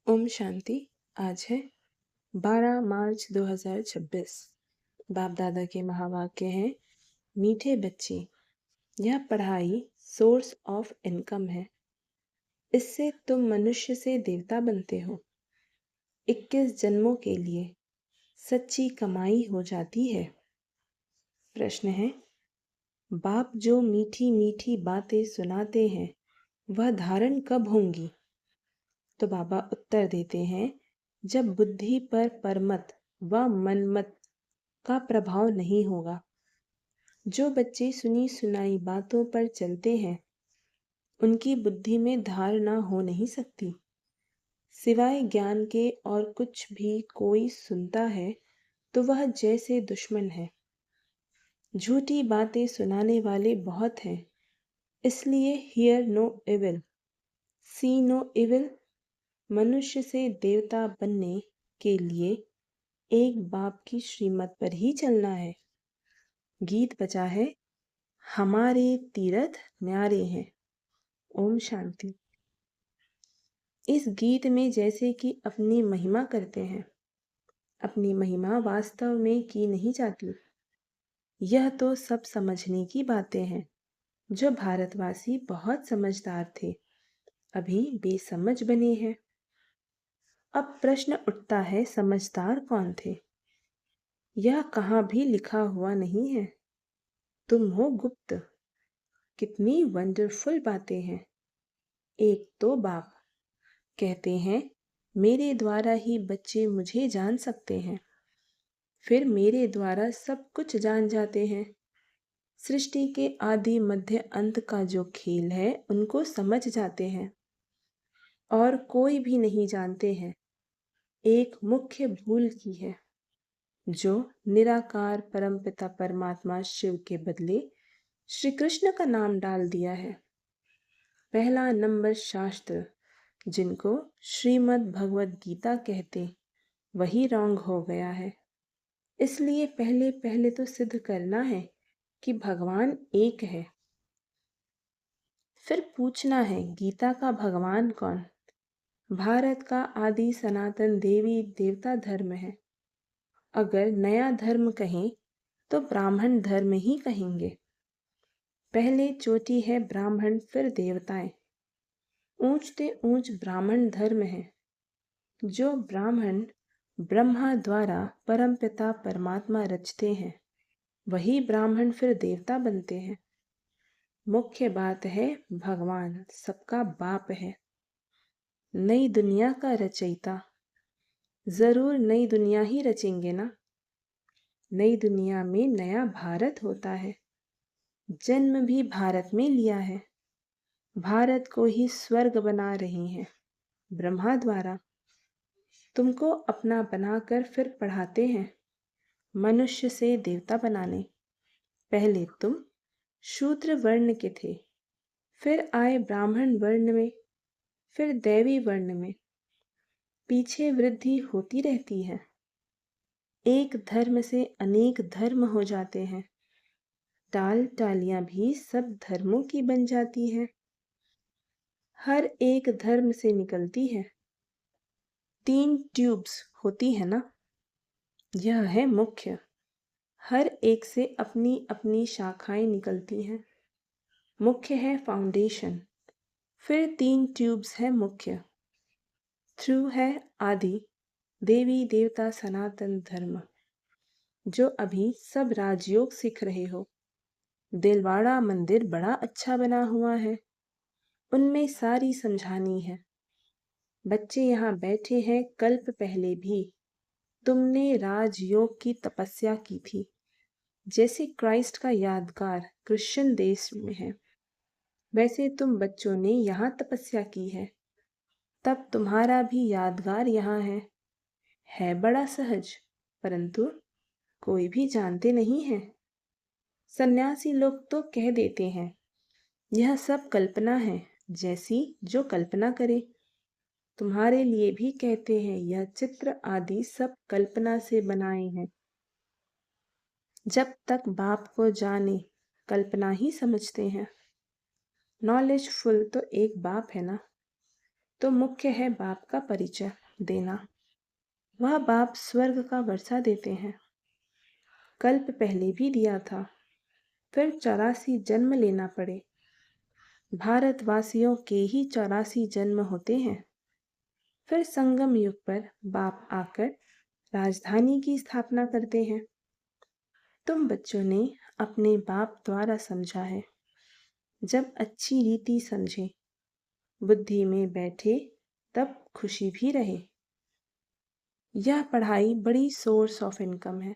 ओम शांति। आज है 12 मार्च 2026। बाप दादा के महावाक्य हैं, मीठे बच्चे, यह पढ़ाई सोर्स ऑफ इनकम है। इससे तुम मनुष्य से देवता बनते हो। 21 जन्मों के लिए सच्ची कमाई हो जाती है। प्रश्न है, बाप जो मीठी मीठी बातें सुनाते हैं वह धारण कब होंगी? तो बाबा उत्तर देते हैं, जब बुद्धि पर परमत व मनमत का प्रभाव नहीं होगा। जो बच्चे सुनी सुनाई बातों पर चलते हैं उनकी बुद्धि में धारणा हो नहीं सकती। सिवाय ज्ञान के और कुछ भी कोई सुनता है तो वह जैसे दुश्मन है। झूठी बातें सुनाने वाले बहुत हैं, इसलिए hear no evil, see no evil. मनुष्य से देवता बनने के लिए एक बाप की श्रीमत पर ही चलना है। गीत बजा है, हमारे तीरथ न्यारे हैं। ओम शांति। इस गीत में जैसे कि अपनी महिमा करते हैं, अपनी महिमा वास्तव में की नहीं जाती। यह तो सब समझने की बातें हैं। जो भारतवासी बहुत समझदार थे अभी बेसमझ बने हैं। अब प्रश्न उठता है, समझदार कौन थे? यह कहाँ भी लिखा हुआ नहीं है। तुम हो गुप्त। कितनी वंडरफुल बातें हैं। एक तो बाप कहते हैं, मेरे द्वारा ही बच्चे मुझे जान सकते हैं। फिर मेरे द्वारा सब कुछ जान जाते हैं। सृष्टि के आदि मध्य अंत का जो खेल है उनको समझ जाते हैं और कोई भी नहीं जानते हैं। एक मुख्य भूल की है, जो निराकार परमपिता परमात्मा शिव के बदले श्री कृष्ण का नाम डाल दिया है। पहला नंबर शास्त्र जिनको श्रीमद् भगवद गीता कहते वही रॉन्ग हो गया है। इसलिए पहले पहले तो सिद्ध करना है कि भगवान एक है। फिर पूछना है, गीता का भगवान कौन? भारत का आदि सनातन देवी देवता धर्म है। अगर नया धर्म कहें तो ब्राह्मण धर्म ही कहेंगे। पहले चोटी है ब्राह्मण, फिर देवताएं। ऊंचते ऊंच ब्राह्मण धर्म है। जो ब्राह्मण ब्रह्मा द्वारा परमपिता परमात्मा रचते हैं वही ब्राह्मण फिर देवता बनते हैं। मुख्य बात है, भगवान सबका बाप है, नई दुनिया का रचयिता। जरूर नई दुनिया ही रचेंगे ना। नई दुनिया में नया भारत होता है। जन्म भी भारत में लिया है। भारत को ही स्वर्ग बना रहे हैं ब्रह्मा द्वारा। तुमको अपना बनाकर फिर पढ़ाते हैं मनुष्य से देवता बनाने। पहले तुम शूद्र वर्ण के थे, फिर आए ब्राह्मण वर्ण में, फिर दैवी वर्ण में। पीछे वृद्धि होती रहती है। एक धर्म से अनेक धर्म हो जाते हैं। टाल टालियां भी सब धर्मों की बन जाती हैं। हर एक धर्म से निकलती है। 3 ट्यूब्स होती है ना, यह है मुख्य। हर एक से अपनी अपनी शाखाएं निकलती हैं। मुख्य है फाउंडेशन, फिर 3 ट्यूब्स है मुख्य। थ्रू है आदि देवी देवता सनातन धर्म, जो अभी सब राजयोग सीख रहे हो। दिलवाड़ा मंदिर बड़ा अच्छा बना हुआ है, उनमें सारी समझानी है। बच्चे यहाँ बैठे हैं, कल्प पहले भी तुमने राजयोग की तपस्या की थी। जैसे क्राइस्ट का यादगार क्रिश्चियन देश में है, वैसे तुम बच्चों ने यहाँ तपस्या की है। तब तुम्हारा भी यादगार यहाँ है बड़ा सहज, परंतु कोई भी जानते नहीं है। सन्यासी लोग तो कह देते हैं यह सब कल्पना है, जैसी जो कल्पना करे। तुम्हारे लिए भी कहते हैं यह चित्र आदि सब कल्पना से बनाए हैं। जब तक बाप को जाने कल्पना ही समझते हैं। नॉलेजफुल तो एक बाप है ना। तो मुख्य है बाप का परिचय देना। वह बाप स्वर्ग का वर्षा देते हैं। कल्प पहले भी दिया था, फिर 84 जन्म लेना पड़े। भारतवासियों के ही 84 जन्म होते हैं। फिर संगम युग पर बाप आकर राजधानी की स्थापना करते हैं। तुम बच्चों ने अपने बाप द्वारा समझा है। जब अच्छी रीति समझे, बुद्धि में बैठे, तब खुशी भी रहे। यह पढ़ाई बड़ी सोर्स ऑफ इनकम है।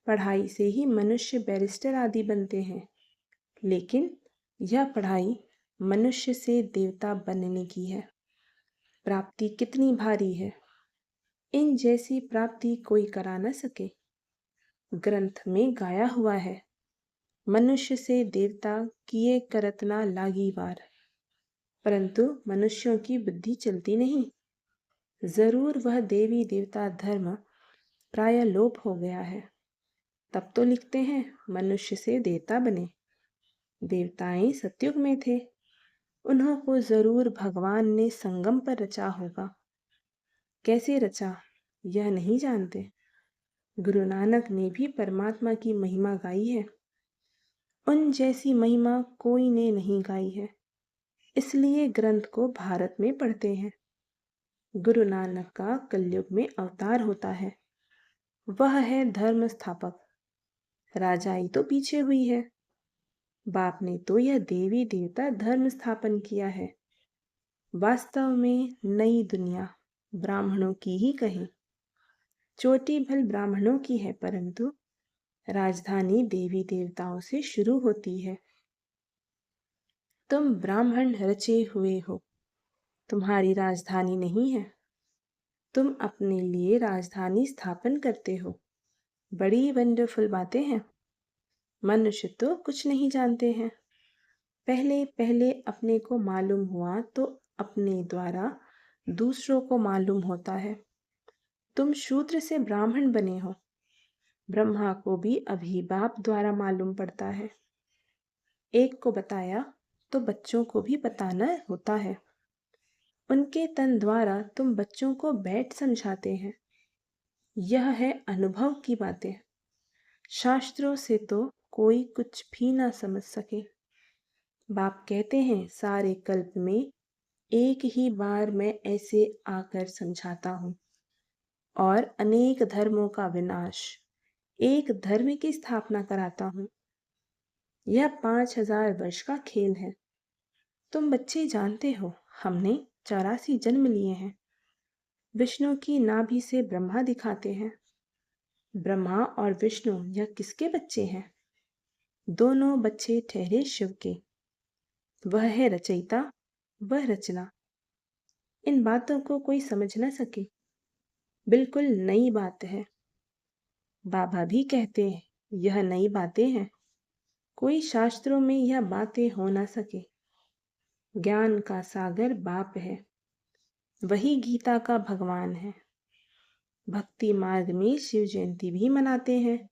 पढ़ाई से ही मनुष्य बैरिस्टर आदि बनते हैं। लेकिन यह पढ़ाई मनुष्य से देवता बनने की है। प्राप्ति कितनी भारी है। इन जैसी प्राप्ति कोई करा न सके। ग्रंथ में गाया हुआ है, मनुष्य से देवता किए करत ना लागी वार। परंतु मनुष्यों की बुद्धि चलती नहीं। जरूर वह देवी देवता धर्म प्राय लोप हो गया है। तब तो लिखते हैं मनुष्य से देवता बने। देवताएं सतयुग में थे। उन्हों को जरूर भगवान ने संगम पर रचा होगा। कैसे रचा यह नहीं जानते। गुरु नानक ने भी परमात्मा की महिमा गाई है। उन जैसी महिमा कोई ने नहीं गाई है। इसलिए ग्रंथ को भारत में पढ़ते हैं। गुरु नानक का कलयुग में अवतार होता है। वह है धर्म स्थापक। राजाई तो पीछे हुई है। बाप ने तो यह देवी देवता धर्म स्थापन किया है। वास्तव में नई दुनिया ब्राह्मणों की ही कहें। चोटी भल ब्राह्मणों की है, परंतु राजधानी देवी देवताओं से शुरू होती है। तुम ब्राह्मण रचे हुए हो, तुम्हारी राजधानी नहीं है। तुम अपने लिए राजधानी स्थापन करते हो। बड़ी वंडरफुल बातें हैं। मनुष्य तो कुछ नहीं जानते हैं। पहले पहले अपने को मालूम हुआ तो अपने द्वारा दूसरों को मालूम होता है। तुम शूद्र से ब्राह्मण बने हो। ब्रह्मा को भी अभी बाप द्वारा मालूम पड़ता है। एक को बताया तो बच्चों को भी बताना होता है। उनके तन द्वारा तुम बच्चों को बैठ समझाते हैं। यह है अनुभव की बातें। शास्त्रों से तो कोई कुछ भी ना समझ सके। बाप कहते हैं सारे कल्प में एक ही बार मैं ऐसे आकर समझाता हूँ और अनेक धर्मों का विनाश, एक धर्म की स्थापना कराता हूँ। यह 5000 वर्ष का खेल है। तुम बच्चे जानते हो हमने 84 जन्म लिए हैं। विष्णु की नाभि से ब्रह्मा दिखाते हैं। ब्रह्मा और विष्णु यह किसके बच्चे हैं? दोनों बच्चे ठहरे शिव के। वह है रचयिता, वह रचना। इन बातों को कोई समझ न सके। बिल्कुल नई बात है। बाबा भी कहते हैं यह नई बातें हैं। कोई शास्त्रों में यह बातें हो ना सके। ज्ञान का सागर बाप है। वही गीता का भगवान है। भक्ति मार्ग में शिव जयंती भी मनाते हैं।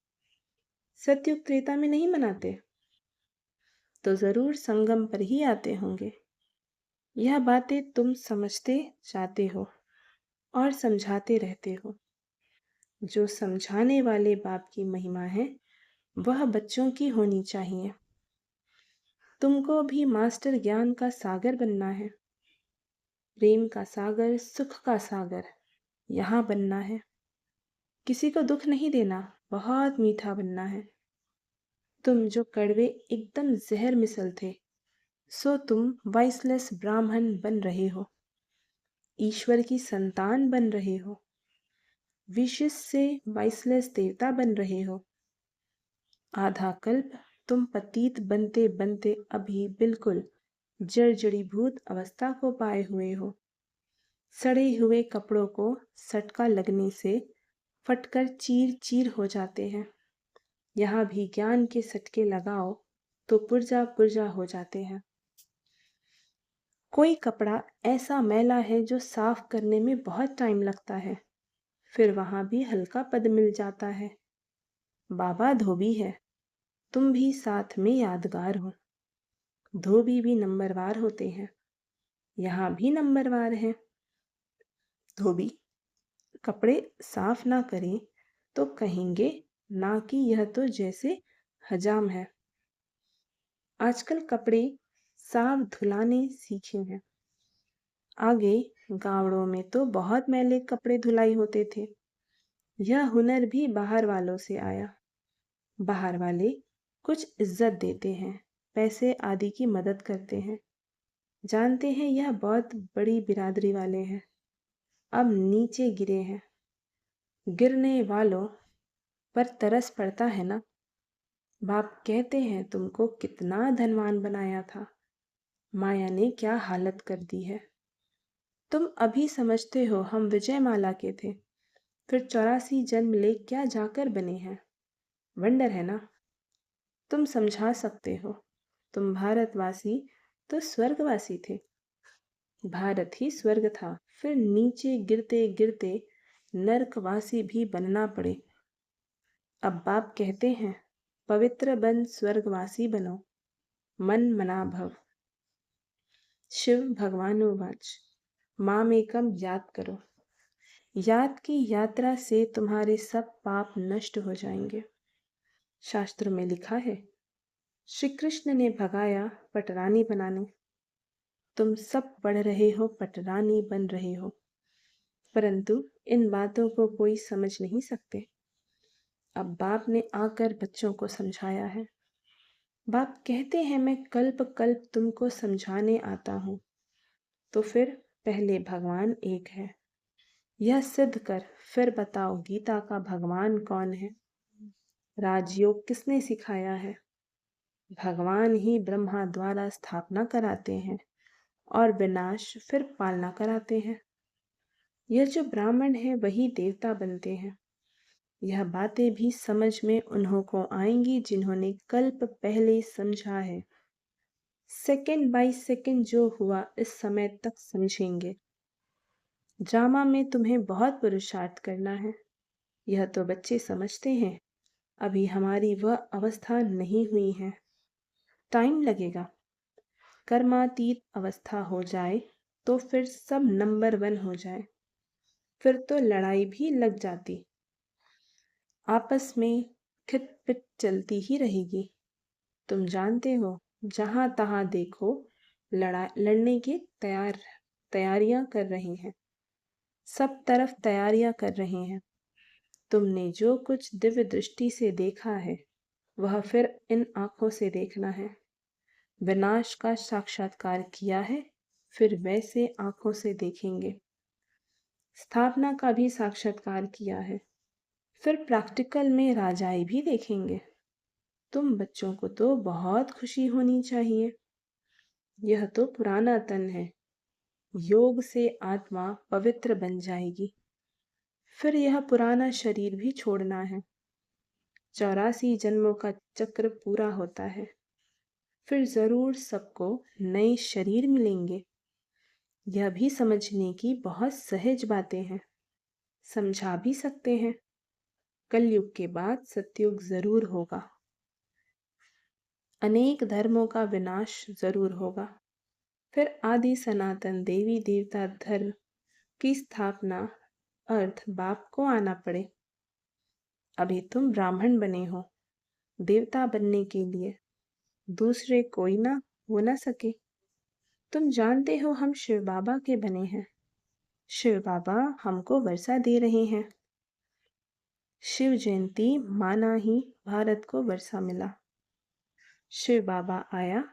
सतयुग त्रेता में नहीं मनाते तो जरूर संगम पर ही आते होंगे। यह बातें तुम समझते जाते हो और समझाते रहते हो। जो समझाने वाले बाप की महिमा है वह बच्चों की होनी चाहिए। तुमको भी मास्टर ज्ञान का सागर बनना है। प्रेम का सागर, सुख का सागर यहाँ बनना है। किसी को दुख नहीं देना, बहुत मीठा बनना है। तुम जो कड़वे एकदम जहर मिसल थे, सो तुम वाइसलेस ब्राह्मण बन रहे हो। ईश्वर की संतान बन रहे हो। विशिष्ट से वाइसलेस देवता बन रहे हो। आधा कल्प तुम पतित बनते बनते अभी बिल्कुल जर्जरीभूत अवस्था को पाए हुए हो। सड़े हुए कपड़ों को सटका लगने से फटकर चीर चीर हो जाते हैं। यहाँ भी ज्ञान के सटके लगाओ तो पुर्जा पुर्जा हो जाते हैं। कोई कपड़ा ऐसा मैला है जो साफ करने में बहुत टाइम लगता है, फिर वहां भी हल्का पद मिल जाता है। बाबा धोबी है, तुम भी साथ में यादगार हो। धोबी भी नंबरवार होते हैं। यहाँ भी नंबरवार हैं। धोबी कपड़े साफ ना करें तो कहेंगे ना कि यह तो जैसे हजाम है। आजकल कपड़े साफ धुलाने सीखे हैं। आगे गाँवों में तो बहुत मैले कपड़े धुलाई होते थे। यह हुनर भी बाहर वालों से आया। बाहर वाले कुछ इज्जत देते हैं, पैसे आदि की मदद करते हैं। जानते हैं यह बहुत बड़ी बिरादरी वाले हैं। अब नीचे गिरे हैं। गिरने वालों पर तरस पड़ता है ना। बाप कहते हैं तुमको कितना धनवान बनाया था, माया ने क्या हालत कर दी है। तुम अभी समझते हो हम विजयमाला के थे, फिर 84 जन्म ले क्या जाकर बने हैं। वंडर है ना। तुम समझा सकते हो। तुम भारतवासी तो स्वर्गवासी थे। भारत ही स्वर्ग था, फिर नीचे गिरते गिरते नरकवासी भी बनना पड़े। अब बाप कहते हैं पवित्र बन स्वर्गवासी बनो, मन मना भव। शिव भगवानुवाच मामेकम याद करो। याद की यात्रा से तुम्हारे सब पाप नष्ट हो जाएंगे। शास्त्र में लिखा है श्री कृष्ण ने भगाया पटरानी बनाने। तुम सब पढ़ रहे हो, पटरानी बन रहे हो, परंतु इन बातों को कोई समझ नहीं सकते। अब बाप ने आकर बच्चों को समझाया है। बाप कहते हैं मैं कल्प कल्प तुमको समझाने आता हूँ। तो फिर पहले भगवान एक है, यह सिद्ध कर फिर बताओ गीता का भगवान कौन है। राजयोग किसने सिखाया है। भगवान ही ब्रह्मा द्वारा स्थापना कराते हैं और विनाश फिर पालना कराते हैं। यह जो ब्राह्मण है वही देवता बनते हैं। यह बातें भी समझ में उन्हों को आएंगी जिन्होंने कल्प पहले समझा है। सेकंड बाय सेकंड जो हुआ इस समय तक समझेंगे। ड्रामा में तुम्हें बहुत पुरुषार्थ करना है, यह तो बच्चे समझते हैं। अभी हमारी वह अवस्था नहीं हुई है, टाइम लगेगा। कर्मातीत अवस्था हो जाए तो फिर सब नंबर 1 हो जाए, फिर तो लड़ाई भी लग जाती, आपस में खिटपिट चलती ही रहेगी। तुम जानते हो जहां तहां देखो लड़ने की तैयारियां कर रहे हैं। सब तरफ तैयारियां कर रहे हैं। तुमने जो कुछ दिव्य दृष्टि से देखा है वह फिर इन आंखों से देखना है। विनाश का साक्षात्कार किया है, फिर वैसे आंखों से देखेंगे। स्थापना का भी साक्षात्कार किया है, फिर प्रैक्टिकल में राजाई भी देखेंगे। तुम बच्चों को तो बहुत खुशी होनी चाहिए। यह तो पुराना तन है, योग से आत्मा पवित्र बन जाएगी। फिर यह पुराना शरीर भी छोड़ना है। 84 जन्मों का चक्र पूरा होता है, फिर जरूर सबको नए शरीर मिलेंगे। यह भी समझने की बहुत सहज बातें हैं, समझा भी सकते हैं। कलयुग के बाद सतयुग जरूर होगा। अनेक धर्मों का विनाश जरूर होगा, फिर आदि सनातन देवी देवता धर्म की स्थापना अर्थ बाप को आना पड़े। अभी तुम ब्राह्मण बने हो, देवता बनने के लिए दूसरे कोई ना हो ना सके। तुम जानते हो हम शिव बाबा के बने हैं। शिव बाबा हमको वर्षा दे रहे हैं। शिव जयंती माना ही भारत को वर्षा मिला। शिव बाबा आया,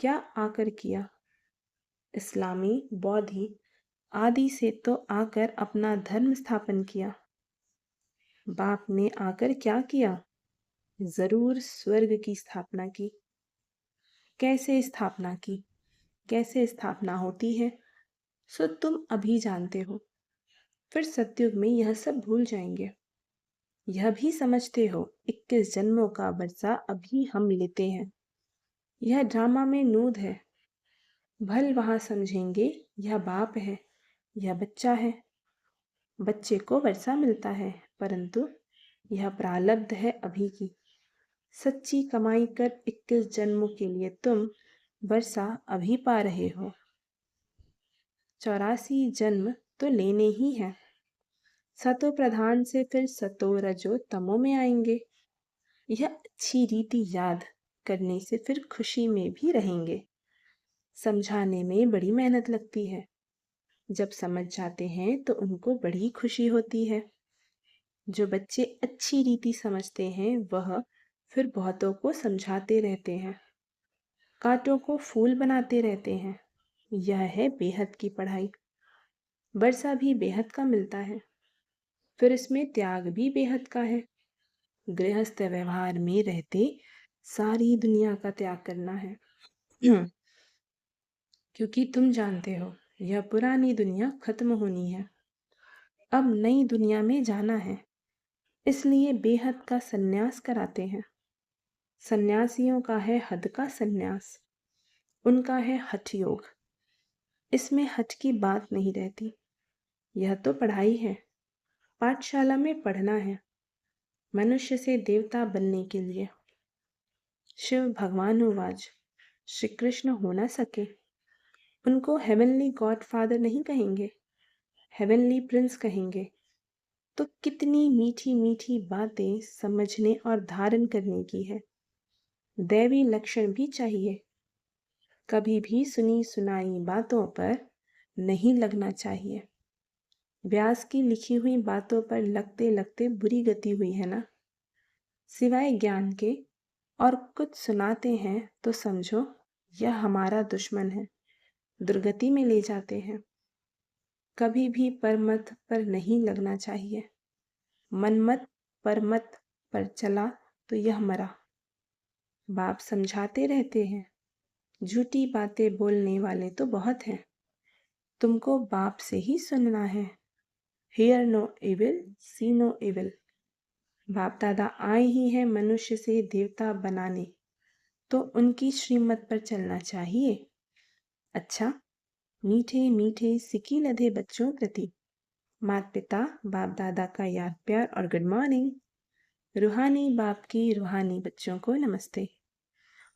क्या आकर किया। इस्लामी बौद्धी आदि से तो आकर अपना धर्म स्थापन किया। बाप ने आकर क्या किया, जरूर स्वर्ग की स्थापना की। कैसे स्थापना की, कैसे स्थापना होती है सो तुम अभी जानते हो। फिर सतयुग में यह सब भूल जाएंगे। यह भी समझते हो 21 जन्मों का वर्षा अभी हम लेते हैं। यह ड्रामा में नूद है। भल वहां समझेंगे यह बाप है, यह बच्चा है। बच्चे को वर्षा मिलता है, परंतु यह प्रारब्ध है अभी की। सच्ची कमाई कर 21 जन्मों के लिए तुम वर्षा अभी पा रहे हो। 84 जन्म तो लेने ही हैं। सतो प्रधान से फिर सतो रजो तमो में आएंगे। यह अच्छी रीति याद करने से फिर खुशी में भी रहेंगे। समझाने में बड़ी मेहनत लगती है, जब समझ जाते हैं तो उनको बड़ी खुशी होती है। जो बच्चे अच्छी रीति समझते हैं वह फिर बहुतों को समझाते रहते हैं, कांटों को फूल बनाते रहते हैं। यह है बेहद की पढ़ाई। वर्षा भी बेहद का मिलता है, फिर इसमें त्याग भी बेहद का है। गृहस्थ व्यवहार में रहते सारी दुनिया का त्याग करना है। क्योंकि तुम जानते हो यह पुरानी दुनिया खत्म होनी है, अब नई दुनिया में जाना है, इसलिए बेहद का सन्यास कराते हैं। सन्यासियों का है हद का सन्यास, उनका है हठ योग। इसमें हठ की बात नहीं रहती। यह तो पढ़ाई है, पाठशाला में पढ़ना है, मनुष्य से देवता बनने के लिए। शिव भगवान उवाच, श्री कृष्ण हो ना सके, उनको हेवनली गॉडफादर नहीं कहेंगे, हेवनली प्रिंस कहेंगे। तो कितनी मीठी मीठी बातें समझने और धारण करने की है। दैवी लक्षण भी चाहिए। कभी भी सुनी सुनाई बातों पर नहीं लगना चाहिए। व्यास की लिखी हुई बातों पर लगते लगते बुरी गति हुई है ना। सिवाय ज्ञान के और कुछ सुनाते हैं तो समझो यह हमारा दुश्मन है, दुर्गति में ले जाते हैं। कभी भी परमत पर नहीं लगना चाहिए। मनमत परमत पर चला तो यह मरा। बाप समझाते रहते हैं, झूठी बातें बोलने वाले तो बहुत हैं, तुमको बाप से ही सुनना है। Hear no evil, see no evil. बाप दादा आए ही हैं मनुष्य से देवता बनाने, तो उनकी श्रीमत पर चलना चाहिए। अच्छा, मीठे मीठे सिकी लधे बच्चों प्रति माता पिता बाप दादा का याद प्यार और गुड मॉर्निंग। रूहानी बाप की रूहानी बच्चों को नमस्ते।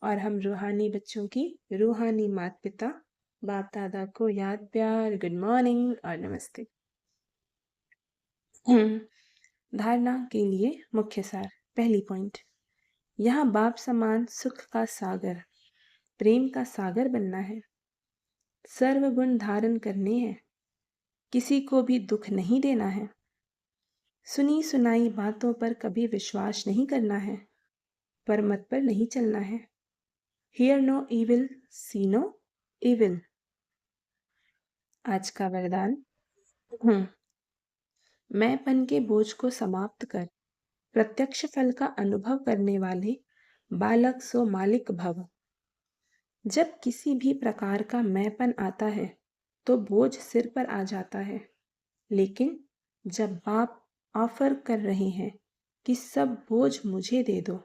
और हम रूहानी बच्चों की रूहानी माता पिता बाप दादा को याद प्यार गुड मॉर्निंग और नमस्ते। धारणा के लिए मुख्य सार। पहली पॉइंट, यहाँ बाप समान सुख का सागर, प्रेम का सागर बनना है। सर्वगुण धारण करने हैं, किसी को भी दुख नहीं देना है। सुनी सुनाई बातों पर कभी विश्वास नहीं करना है, परमत पर नहीं चलना है। Hear no evil, see no evil. आज का वरदान, मैंपन के बोझ को समाप्त कर प्रत्यक्ष फल का अनुभव करने वाले बालक सो मालिक भव। जब किसी भी प्रकार का मैंपन आता है तो बोझ सिर पर आ जाता है, लेकिन जब बाप ऑफर कर रहे हैं कि सब बोझ मुझे दे दो,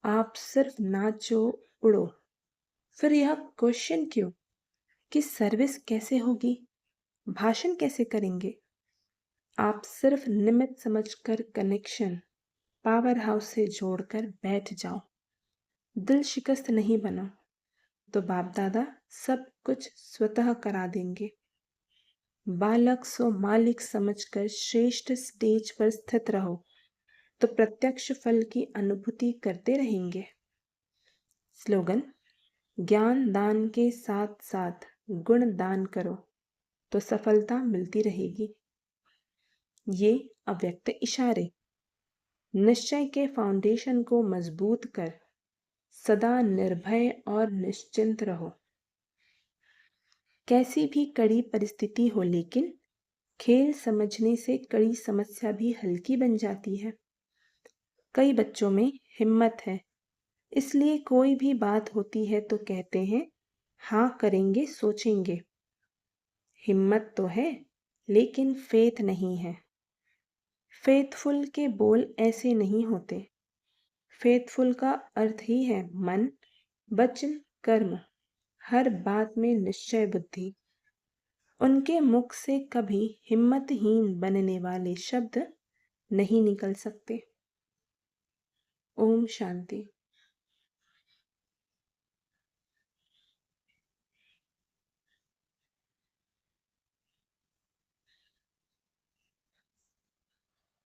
आप सिर्फ नाचो उड़ो, फिर यह क्वेश्चन क्यों कि सर्विस कैसे होगी, भाषण कैसे करेंगे। आप सिर्फ निमित्त समझकर कनेक्शन पावर हाउस से जोड़कर बैठ जाओ, दिल शिकस्त नहीं बनो, तो बाप दादा सब कुछ स्वतः करा देंगे। बालक सो मालिक समझकर श्रेष्ठ स्टेज पर स्थित रहो, तो प्रत्यक्ष फल की अनुभूति करते रहेंगे। स्लोगन, ज्ञान दान के साथ साथ गुण दान करो तो सफलता मिलती रहेगी। ये अव्यक्त इशारे निश्चय के फाउंडेशन को मजबूत कर सदा निर्भय और निश्चिंत रहो। कैसी भी कड़ी परिस्थिति हो, लेकिन खेल समझने से कड़ी समस्या भी हल्की बन जाती है। कई बच्चों में हिम्मत है, इसलिए कोई भी बात होती है तो कहते हैं हाँ करेंगे, सोचेंगे। हिम्मत तो है लेकिन फेथ नहीं है। फेथफुल के बोल ऐसे नहीं होते। फेथफुल का अर्थ ही है मन, वचन, कर्म, हर बात में निश्चय बुद्धि। उनके मुख से कभी हिम्मतहीन बनने वाले शब्द नहीं निकल सकते। ओम शांति।